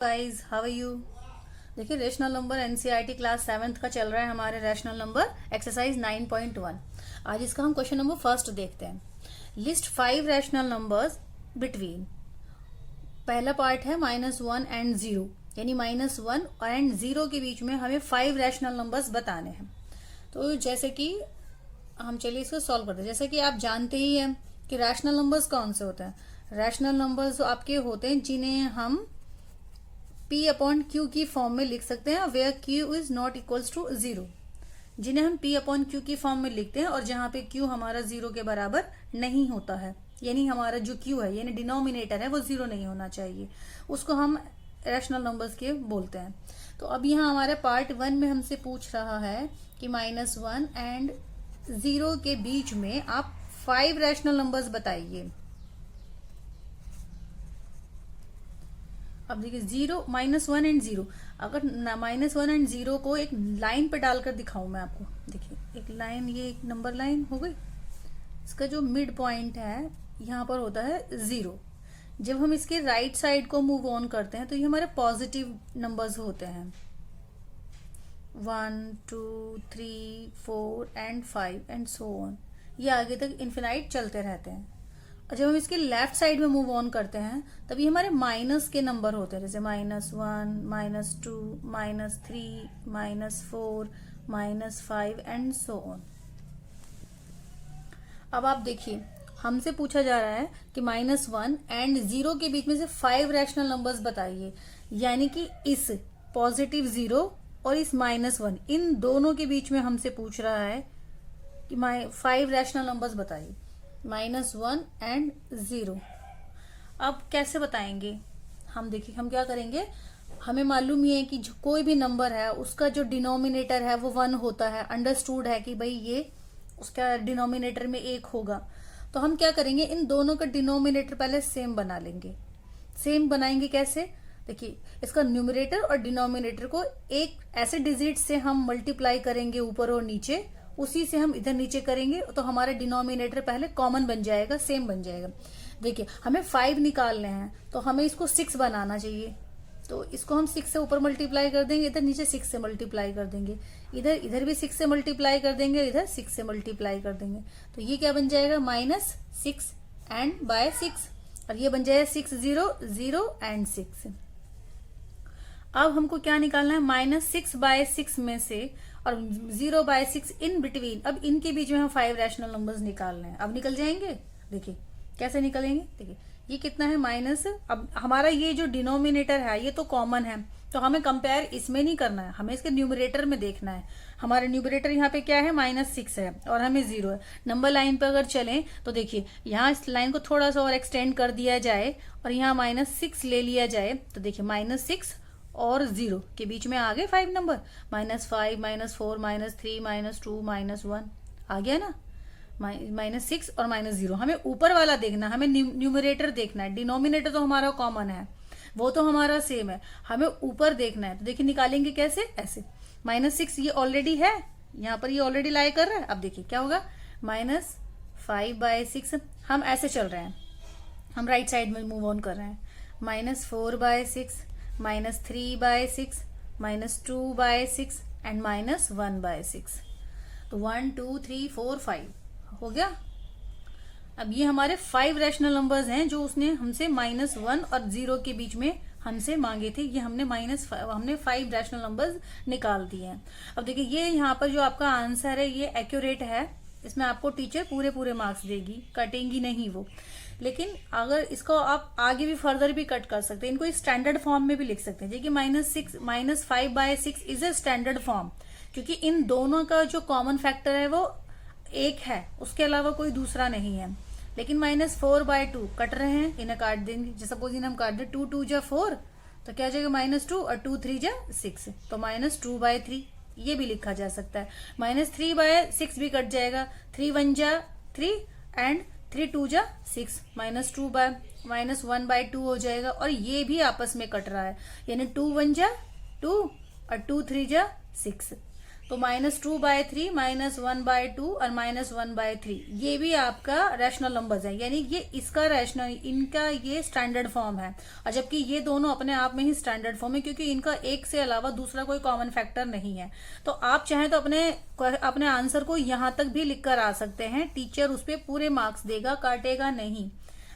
Guys how are you. देखिए rational number NCERT class 7th का चल रहा है हमारे रैशनल नंबर एक्सरसाइज 9.1। आज इसका हम क्वेश्चन नंबर फर्स्ट देखते हैं। List 5 rational numbers between. पहला पार्ट है -1 एंड 0, यानी -1 एंड 0 के बीच में हमें 5 रैशनल नंबर्स बताने हैं। तो जैसे कि हम चलिए इसको सॉल्व करते हैं। जैसे कि आप जानते ही हैं कि रैशनल नंबर्स कौन से होते हैं। रैशनल नंबर्स आपके होते हैं जिन्हें हम P अपॉन क्यू की फॉर्म में लिख सकते हैं, where Q is not equals to 0, जिन्हें हम P अपॉन क्यू की फॉर्म में लिखते हैं और जहां पे Q हमारा 0 के बराबर नहीं होता है, यानी हमारा जो Q है यानी डिनोमिनेटर है वो 0 नहीं होना चाहिए, उसको हम रैशनल नंबर्स के बोलते हैं। तो अब यहाँ हमारे पार्ट 1 में हमसे पूछ रहा है कि -1 एंड 0 के बीच में आप 5 रैशनल नंबर्स बताइए। अब देखिए -1 एंड 0, अगर -1 एंड 0 को एक लाइन पे डालकर दिखाऊं मैं आपको। देखिए एक लाइन, ये एक नंबर लाइन हो गई, इसका जो मिड पॉइंट है यहाँ पर होता है 0। जब हम इसके राइट साइड को मूव ऑन करते हैं तो ये हमारे पॉजिटिव नंबर्स होते हैं, 1 2 3 4 एंड 5 एंड सो ऑन, ये आगे तक इन्फिनाइट चलते रहते हैं। और जब हम इसके लेफ्ट साइड में मूव ऑन करते हैं तब ये हमारे माइनस के नंबर होते हैं, जैसे -1 -2 -3 -4 -5 एंड सो ऑन। अब आप देखिए हमसे पूछा जा रहा है कि -1 एंड 0 के बीच में से 5 रैशनल नंबर्स बताइए, यानी कि इस पॉजिटिव 0 और इस -1 इन दोनों के बीच में हमसे पूछ रहा है कि 5 रैशनल नंबर्स बताइए, -1 एंड 0। अब कैसे बताएंगे हम? देखिए हम क्या करेंगे, हमें मालूम ही है कि जो कोई भी नंबर है उसका जो डिनोमिनेटर है वो 1 होता है, अंडरस्टूड है कि भाई ये उसका डिनोमिनेटर में 1 होगा। तो हम क्या करेंगे, इन दोनों का डिनोमिनेटर पहले सेम बना लेंगे। सेम बनाएंगे कैसे? देखिए इसका न्यूमरेटर और डिनोमिनेटर को एक ऐसे डिजिट से हम मल्टीप्लाई करेंगे ऊपर और नीचे, उसी से हम इधर नीचे करेंगे तो हमारा डिनोमिनेटर पहले कॉमन बन जाएगा, सेम बन जाएगा। देखिए हमें 5 निकालने हैं तो हमें इसको 6 बनाना चाहिए, तो इसको हम 6 से ऊपर मल्टीप्लाई कर देंगे, इधर नीचे 6 से मल्टीप्लाई कर देंगे, इधर भी 6 से मल्टीप्लाई कर देंगे, इधर 6 से मल्टीप्लाई कर देंगे। तो ये क्या बन जाएगा, -6 एंड बाय 6, और ये बन जाएगा 6 0 0 एंड 6। अब हमको क्या निकालना है, -6/6 में से और 0/6 इन बिटवीन। अब इनके बीच में हम 5 रैशनल नंबर्स निकालने हैं। अब निकल जाएंगे, देखिए कैसे निकलेंगे। देखिए ये कितना है माइनस, अब हमारा ये जो डिनोमिनेटर है ये तो कॉमन है, तो हमें कंपेयर इसमें नहीं करना है, हमें इसके न्यूमरेटर में देखना है। हमारा न्यूमरेटर यहाँ पे क्या है, -6 है और हमें 0 है। नंबर लाइन पर अगर चलें तो देखिए यहाँ इस लाइन को थोड़ा सा और एक्सटेंड कर दिया जाए और यहाँ -6 ले लिया जाए, तो देखिए -6 और 0 के बीच में आ गए 5 नंबर, -5 -4 -3 -2 -1 आ गया ना। -6 और -0, हमें ऊपर वाला देखना, हमें न्यूमरेटर देखना है। डिनोमिनेटर तो हमारा कॉमन है, वो तो हमारा सेम है, हमें ऊपर देखना है। तो देखिए निकालेंगे कैसे, ऐसे -6 ये ऑलरेडी है, यहाँ पर ये ऑलरेडी लाई कर रहा है। अब देखिए क्या होगा, -5/6, हम ऐसे चल रहे हैं, हम राइट साइड में मूव ऑन कर रहे हैं, -4/6 -3/6 -2/6 एंड -1/6। तो 1 2 3 4 5 हो गया। अब ये हमारे 5 रैशनल नंबर्स हैं जो उसने हमसे -1 और 0 के बीच में हमसे मांगे थे। ये हमने हमने 5 रैशनल नंबर्स निकाल दिए हैं। अब देखिए ये यहाँ पर जो आपका आंसर है ये एक्यूरेट है, इसमें आपको टीचर पूरे मार्क्स देगी, कटेंगी नहीं वो। लेकिन अगर इसको आप आगे भी फर्दर भी कट कर सकते हैं, इनको स्टैंडर्ड फॉर्म में भी लिख सकते हैं। देखिए -5/6 इज ए स्टैंडर्ड फॉर्म, क्योंकि इन दोनों का जो कॉमन फैक्टर है वो 1 है, उसके अलावा कोई दूसरा नहीं है। लेकिन -4/2 कट रहे हैं, इन्हें काट देंगे। जैसे सपोज इन्हें हम काट दें, 2 2 जा 4, तो क्या हो जाएगा -2 और 2 3 जा 6, तो -2/3 ये भी लिखा जा सकता है। -3/6 भी कट जाएगा, 3 1 जा 3 एंड 3 2 जा 6, -1/2 हो जाएगा। और ये भी आपस में कट रहा है, यानी 2 1 जा 2 और 2 3 जा 6, तो -2/3, -1/2 और -1/3 ये भी आपका रैशनल नंबर्स है, यानी ये इसका रैशनल, इनका ये स्टैंडर्ड फॉर्म है। और जबकि ये दोनों अपने आप में ही स्टैंडर्ड फॉर्म है, क्योंकि इनका एक से अलावा दूसरा कोई कॉमन फैक्टर नहीं है। तो आप चाहें तो अपने आंसर को यहां तक भी लिख कर आ सकते हैं, टीचर उस पर पूरे मार्क्स देगा, काटेगा नहीं।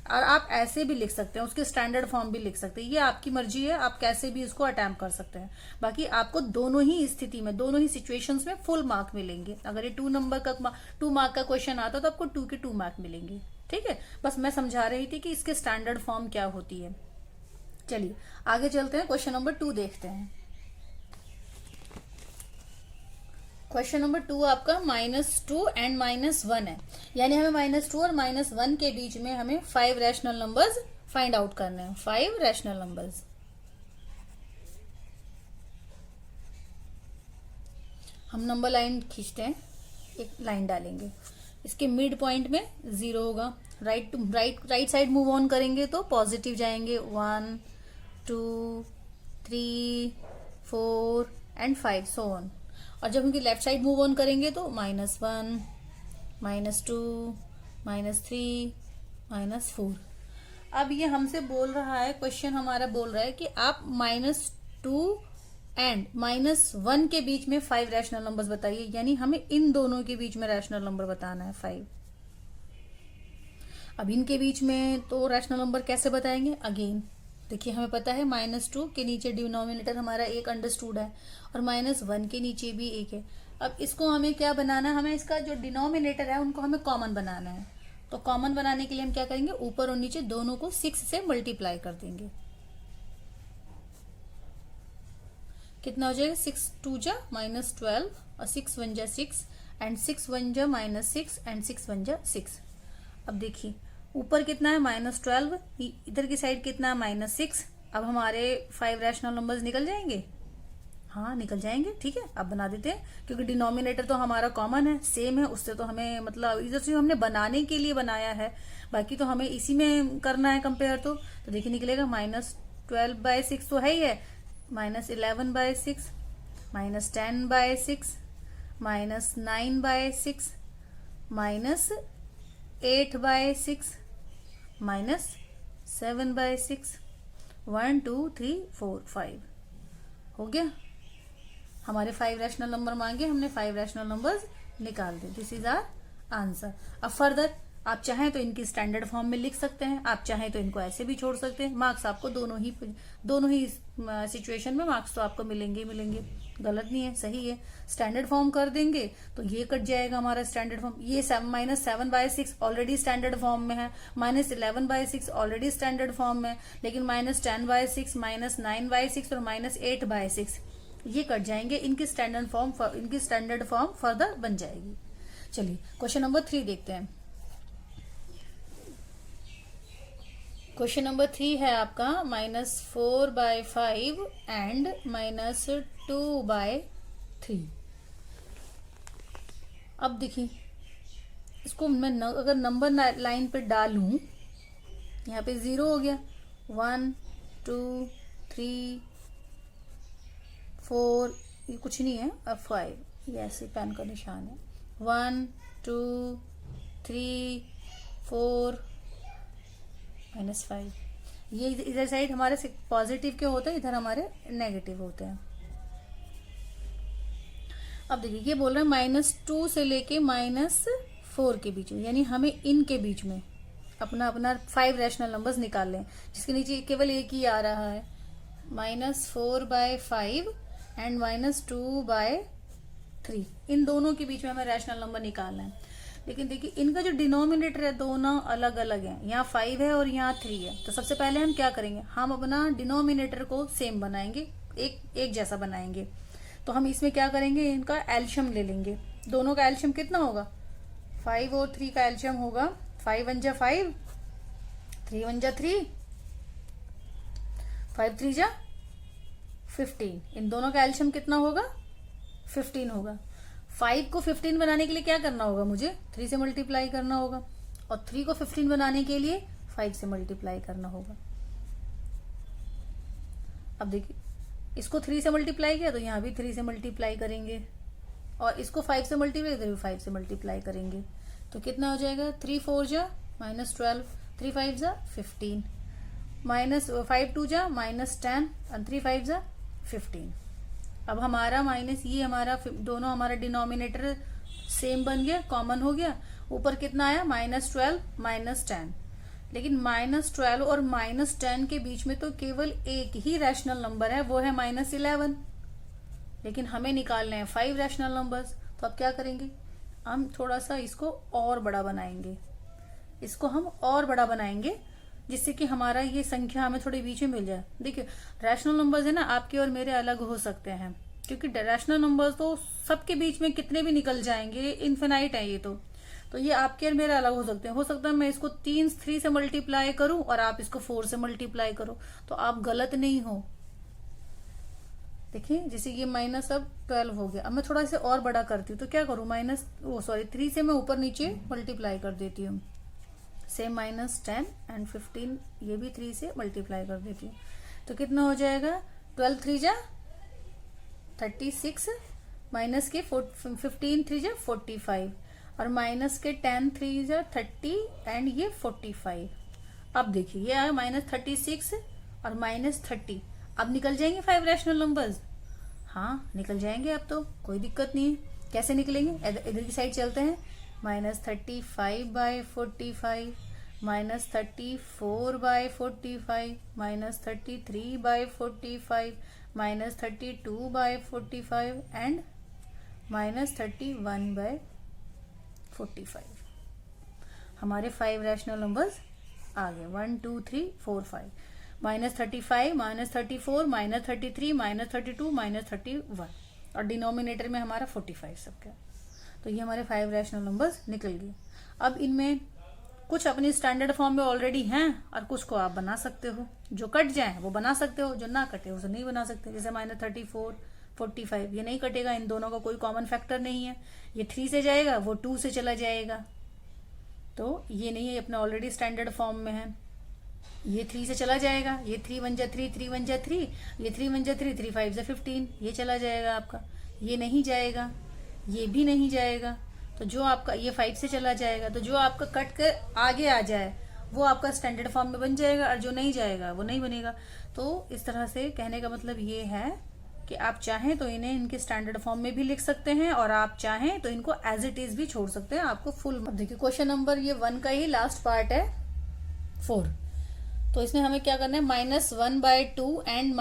और आप ऐसे भी लिख सकते हैं, उसके स्टैंडर्ड फॉर्म भी लिख सकते हैं, ये आपकी मर्जी है, आप कैसे भी इसको अटेम्प्ट कर सकते हैं। बाकी आपको दोनों ही स्थिति में, दोनों ही सिचुएशंस में फुल मार्क मिलेंगे। अगर ये 2 मार्क का क्वेश्चन आता तो आपको 2 के 2 मार्क मिलेंगे। ठीक है, बस मैं समझा रही थी कि इसके स्टैंडर्ड फॉर्म क्या होती है। चलिए आगे चलते हैं, क्वेश्चन नंबर 2 देखते हैं। क्वेश्चन नंबर 2 आपका -2 एंड -1 है, यानी हमें -2 और -1 के बीच में हमें 5 रैशनल नंबर्स फाइंड आउट करने हैं। 5 रैशनल नंबर्स। हम नंबर लाइन खींचते हैं, एक लाइन डालेंगे, इसके मिड पॉइंट में 0 होगा। राइट साइड मूव ऑन करेंगे तो पॉजिटिव जाएंगे, 1 2 3 4 एंड 5 सो ऑन। और जब उनकी लेफ्ट साइड मूव ऑन करेंगे तो -1 -2 -3 -4। अब ये हमसे बोल रहा है, क्वेश्चन हमारा बोल रहा है कि आप -2 एंड -1 के बीच में 5 रैशनल नंबर्स बताइए, यानी हमें इन दोनों के बीच में रैशनल नंबर बताना है 5। अब इनके बीच में तो रैशनल नंबर कैसे बताएंगे, अगेन देखिए हमें पता है -2 के नीचे डिनोमिनेटर हमारा एक अंडरस्टूड है और -1 के नीचे भी एक है। अब इसको हमें क्या बनाना है, हमें इसका जो डिनोमिनेटर है उनको हमें कॉमन बनाना है। तो कॉमन बनाने के लिए हम क्या करेंगे, ऊपर और नीचे दोनों को 6 से मल्टीप्लाई कर देंगे। कितना हो जाएगा, 6 2 जा -12 और 6 1 जा 6 एंड 6 1 जा -6 एंड 6 1 जा 6। अब देखिए ऊपर कितना है -12, इधर की साइड कितना है -6। अब हमारे 5 रैशनल नंबर्स निकल जाएंगे, हाँ निकल जाएंगे। ठीक है, अब बना देते हैं, क्योंकि डिनोमिनेटर तो हमारा कॉमन है, सेम है, उससे तो हमें मतलब इधर से हमने बनाने के लिए बनाया है, बाकी तो हमें इसी में करना है कंपेयर। तो देखिए निकलेगा -12/6 तो है ही है, -11/6 -10/6 -9/6 -8/6 -7/6 1 2 3 4 5 हो गया। हमारे 5 रैशनल नंबर मांगे, हमने 5 रैशनल नंबर्स निकाल दिए। This is our answer. अब फर्दर आप चाहें तो इनकी स्टैंडर्ड फॉर्म में लिख सकते हैं, आप चाहें तो इनको ऐसे भी छोड़ सकते हैं। मार्क्स आपको दोनों ही सिचुएशन में मार्क्स तो आपको मिलेंगे ही मिलेंगे, गलत नहीं है, सही है। स्टैंडर्ड फॉर्म कर देंगे तो ये कट जाएगा हमारा स्टैंडर्ड फॉर्म। ये -7/6 ऑलरेडी स्टैंडर्ड फॉर्म में है, -11/6 ऑलरेडी स्टैंडर्ड फॉर्म में है, लेकिन -10/6 -9/6 और -8/6 ये कट जाएंगे। इनकी स्टैंडर्ड फॉर्म फर्दर बन जाएगी। चलिए क्वेश्चन नंबर 3 देखते हैं। क्वेश्चन नंबर 3 है आपका -4/5 एंड -2/3। अब देखिए इसको मैं अगर नंबर लाइन पे डालूं, यहाँ पे 0 हो गया, 1 2 3 4, ये कुछ नहीं है, अब 5, ये ऐसे पेन का निशान है, 1 2 3 4 -5। ये इधर साइड हमारे पॉजिटिव के होते हैं, इधर हमारे नेगेटिव होते हैं। अब देखिए ये बोल रहे हैं -2 से लेके -4 के बीच में, यानी हमें इनके बीच में अपना 5 रैशनल नंबर्स निकाल लें, जिसके नीचे केवल एक ही आ रहा है, -4/5 एंड -2/3। इन दोनों के बीच में हमें रैशनल नंबर निकालना है। लेकिन देखिए इनका जो डिनोमिनेटर है दोनों अलग अलग है, यहाँ 5 है और यहाँ 3 है। तो सबसे पहले हम क्या करेंगे, हम अपना डिनोमिनेटर को सेम बनाएंगे, एक जैसा बनाएंगे। तो हम इसमें क्या करेंगे, इनका एल्शियम ले लेंगे। दोनों का एल्शियम कितना होगा, 5 और 3 का एल्शियम होगा 5 1 जा 5, 3 1 जा 3, 5 3 जा 15। इन दोनों का एल्शियम कितना होगा, 15 होगा। 5 को 15 बनाने के लिए क्या करना होगा, मुझे 3 से मल्टीप्लाई करना होगा, और 3 को 15 बनाने के लिए 5 से मल्टीप्लाई करना होगा। अब देखिए इसको 3 से मल्टीप्लाई किया तो यहाँ भी 3 से मल्टीप्लाई करेंगे, और इसको 5 से मल्टीप्लाई, इधर भी 5 से मल्टीप्लाई करेंगे तो कितना हो जाएगा, 3 4 जा -12, 3 5 जा 15, -5 2 जा -10 और 3 5 जा 15। अब हमारा माइनस ये हमारा दोनों हमारा डिनोमिनेटर सेम बन गया, कॉमन हो गया। ऊपर कितना आया, -12 -10, लेकिन -12 और -10 के बीच में तो केवल एक ही रैशनल नंबर है, वो है -11। लेकिन हमें निकालने हैं 5 रैशनल नंबर्स, तो अब क्या करेंगे, हम थोड़ा सा इसको और बड़ा बनाएंगे, इसको हम और बड़ा बनाएंगे जिससे कि हमारा ये संख्या हमें थोड़ी बीच में मिल जाए। देखिए रैशनल नंबर्स है ना, आपके और मेरे अलग हो सकते हैं, क्योंकि रैशनल नंबर्स तो सबके बीच में कितने भी निकल जाएंगे, इन्फिनाइट है ये तो ये आपके और मेरे अलग हो सकते हैं। हो सकता है मैं इसको 3 से मल्टीप्लाई करूं और आप इसको 4 से मल्टीप्लाई करो, तो आप गलत नहीं हो। देखिए जैसे ये माइनस अब 12 हो गया, अब मैं थोड़ा सा और बड़ा करती हूँ, तो क्या करूँ, 3 से मैं ऊपर नीचे मल्टीप्लाई कर देती हूँ, सेम -10 एंड 15, ये भी 3 से मल्टीप्लाई कर देती हूँ, तो कितना हो जाएगा, 12 3 जा 36, माइनस के 15 3 जा 45 और माइनस के 10 3 जा 30 एंड ये 45। अब देखिए ये आया -36 और -30, अब निकल जाएंगे 5 रैशनल नंबर्स। हाँ निकल जाएंगे, अब तो कोई दिक्कत नहीं है। कैसे निकलेंगे, इधर की साइड चलते हैं, -35/45, -34/45, -33/45, -32/45 एंड -31/45। हमारे 5 रैशनल नंबर्स आ गए, 1 2 3 4 5, -35, -34, -33, -32, -31 और डिनोमिनेटर में हमारा 45 सबका। तो ये हमारे 5 रैशनल नंबर्स निकल गए। अब इनमें कुछ अपनी स्टैंडर्ड फॉर्म में ऑलरेडी हैं और कुछ को आप बना सकते हो, जो कट जाए वो बना सकते हो, जो ना कटे उसे नहीं बना सकते। जैसे -34 45 ये नहीं कटेगा, इन दोनों का कोई कॉमन फैक्टर नहीं है, ये 3 से जाएगा वो 2 से चला जाएगा, तो ये नहीं है, अपने ऑलरेडी स्टैंडर्ड फॉर्म में है। ये 3 से चला जाएगा, ये 3 1 जा 3, 3 1 जा 3, ये 3 1 जा 3, 3 5 जा 15, ये चला जाएगा आपका, ये नहीं जाएगा, ये भी नहीं जाएगा, तो जो आपका ये 5 से चला जाएगा, तो जो आपका कट कर आगे आ जाए वो आपका स्टैंडर्ड फॉर्म में बन जाएगा और जो नहीं जाएगा वो नहीं बनेगा। तो इस तरह से कहने का मतलब ये है कि आप चाहें तो इन्हें इनके स्टैंडर्ड फॉर्म में भी लिख सकते हैं और आप चाहें तो इनको एज इट इज भी छोड़ सकते हैं, आपको फुल। देखिए क्वेश्चन नंबर ये 1 का ही लास्ट पार्ट है 4। तो इसमें हमें क्या करना है, -1/2 एंड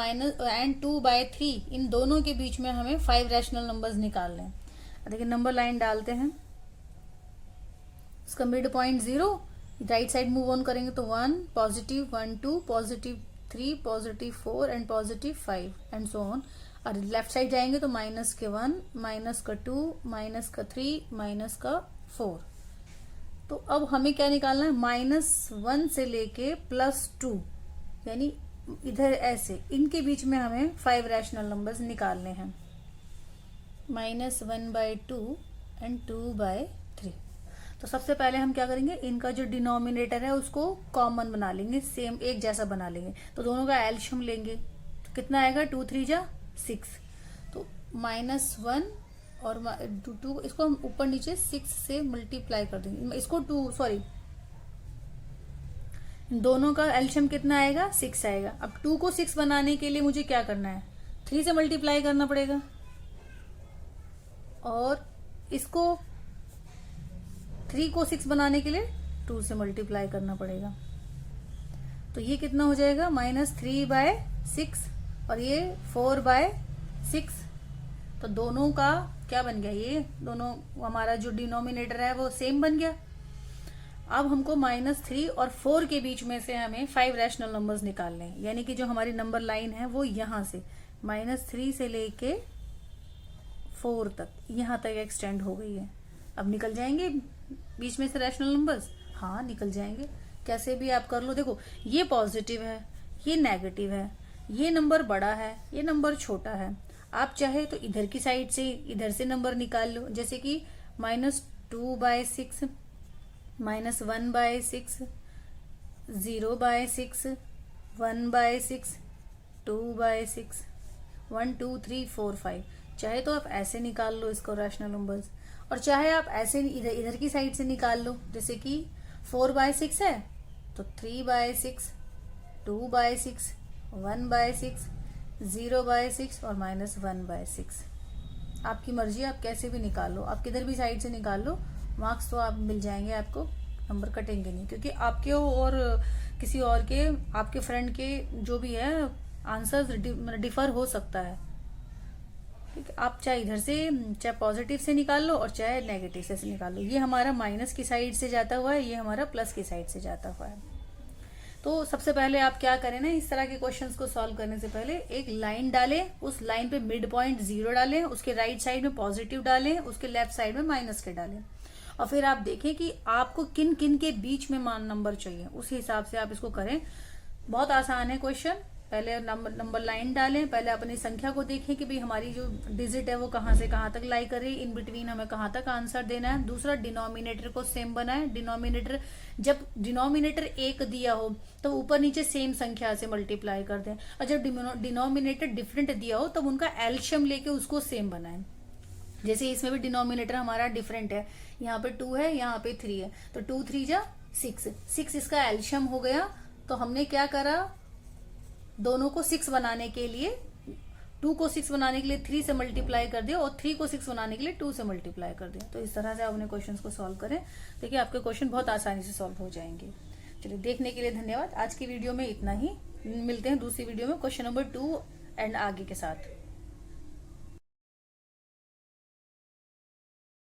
2/3 इन दोनों के बीच में हमें 5 रैशनल नंबर्स निकालने हैं। देखिए नंबर लाइन डालते हैं, इसका mid point 0, right side move on करेंगे तो 1 +1 2 +3 +4 एंड +5 एंड सो ऑन। और लेफ्ट साइड जाएंगे तो -1 -2 -3 -4। तो अब हमें क्या निकालना है, -1 से लेके +2, यानी इधर ऐसे इनके बीच में हमें 5 रैशनल नंबर्स निकालने हैं, -1/2 एंड 2/3। तो सबसे पहले हम क्या करेंगे, इनका जो डिनोमिनेटर है उसको कॉमन बना लेंगे, सेम एक जैसा बना लेंगे, तो दोनों का एलशियम लेंगे, तो कितना आएगा, 2 3 जा 6, तो -1 और 2 इसको हम ऊपर नीचे 6 से मल्टीप्लाई कर देंगे, इसको 2 सॉरी दोनों का एलशियम कितना आएगा, 6 आएगा। अब 2 को 6 बनाने के लिए मुझे क्या करना है, 3 से मल्टीप्लाई करना पड़ेगा और इसको 3 को 6 बनाने के लिए 2 से मल्टीप्लाई करना पड़ेगा। तो ये कितना हो जाएगा, -3/6 और ये 4/6। तो दोनों का क्या बन गया, ये दोनों हमारा जो डिनोमिनेटर है वो सेम बन गया। अब हमको -3 और 4 के बीच में से हमें 5 रैशनल नंबर्स निकालने हैं, यानी कि जो हमारी नंबर लाइन है वो यहां से -3 से लेके 4 तक, यहां तक एक्सटेंड हो गई है। अब निकल जाएंगे बीच में से रैशनल नंबर्स, हाँ निकल जाएंगे, कैसे भी आप कर लो। देखो ये पॉजिटिव है, ये नेगेटिव है, ये नंबर बड़ा है, ये नंबर छोटा है। आप चाहे तो इधर की साइड से इधर से नंबर निकाल लो, जैसे कि -2/6, -1/6, 0/6, 1/6, 2/6, 1 2 3 4 5। चाहे तो आप ऐसे निकाल लो इसको रैशनल नंबर्स, और चाहे आप ऐसे इधर इधर की साइड से निकाल लो। जैसे कि 4/6 है तो 3/6, 2/6, 1/6, 0/6 और -1/6। आपकी मर्जी, आप कैसे भी निकाल लो, आप किधर भी साइड से निकाल लो, मार्क्स तो आप मिल जाएंगे, आपको नंबर कटेंगे नहीं, क्योंकि आपके और किसी और के, आपके फ्रेंड के जो भी है आंसर डिफर हो सकता है। ठीक है, आप चाहे इधर से, चाहे पॉजिटिव से निकाल लो और चाहे नेगेटिव से निकाल लो। ये हमारा माइनस की साइड से जाता हुआ है, ये हमारा प्लस की साइड से जाता हुआ है। तो सबसे पहले आप क्या करें ना, इस तरह के क्वेश्चंस को सॉल्व करने से पहले एक लाइन डालें, उस लाइन पे मिड पॉइंट 0 डालें, उसके राइट साइड में पॉजिटिव डालें, उसके लेफ्ट साइड में माइनस के डालें, और फिर आप देखें कि आपको किन किन के बीच में मान नंबर चाहिए, उसी हिसाब से आप इसको करें। बहुत आसान है क्वेश्चन। पहले नंबर लाइन डालें, पहले अपनी संख्या को देखें कि भाई हमारी जो डिजिट है वो कहाँ से कहाँ तक लाई कर रही है, इन बिटवीन हमें कहाँ तक आंसर देना है। दूसरा, डिनोमिनेटर को सेम बनाए। डिनोमिनेटर, जब डिनोमिनेटर 1 दिया हो तो ऊपर नीचे सेम संख्या से मल्टीप्लाई कर दें, और जब डिनोमिनेटर डिफरेंट दिया हो तब उनका एलशियम लेके उसको सेम बनाएं। जैसे इसमें भी डिनोमिनेटर हमारा डिफरेंट है, यहाँ पे 2 है, यहाँ पे 3 है, तो 2 3 जा 6 इसका एल्शियम हो गया। तो हमने क्या करा, दोनों को 6 बनाने के लिए, 2 को 6 बनाने के लिए 3 से मल्टीप्लाई कर दिया, और 3 को 6 बनाने के लिए 2 से मल्टीप्लाई कर दिया। तो इस तरह से आप अपने क्वेश्चंस को सॉल्व करें, देखिए आपके क्वेश्चन बहुत आसानी से सॉल्व हो जाएंगे। चलिए, देखने के लिए धन्यवाद। आज की वीडियो में इतना ही, मिलते हैं दूसरी वीडियो में क्वेश्चन नंबर 2 एंड आगे के साथ।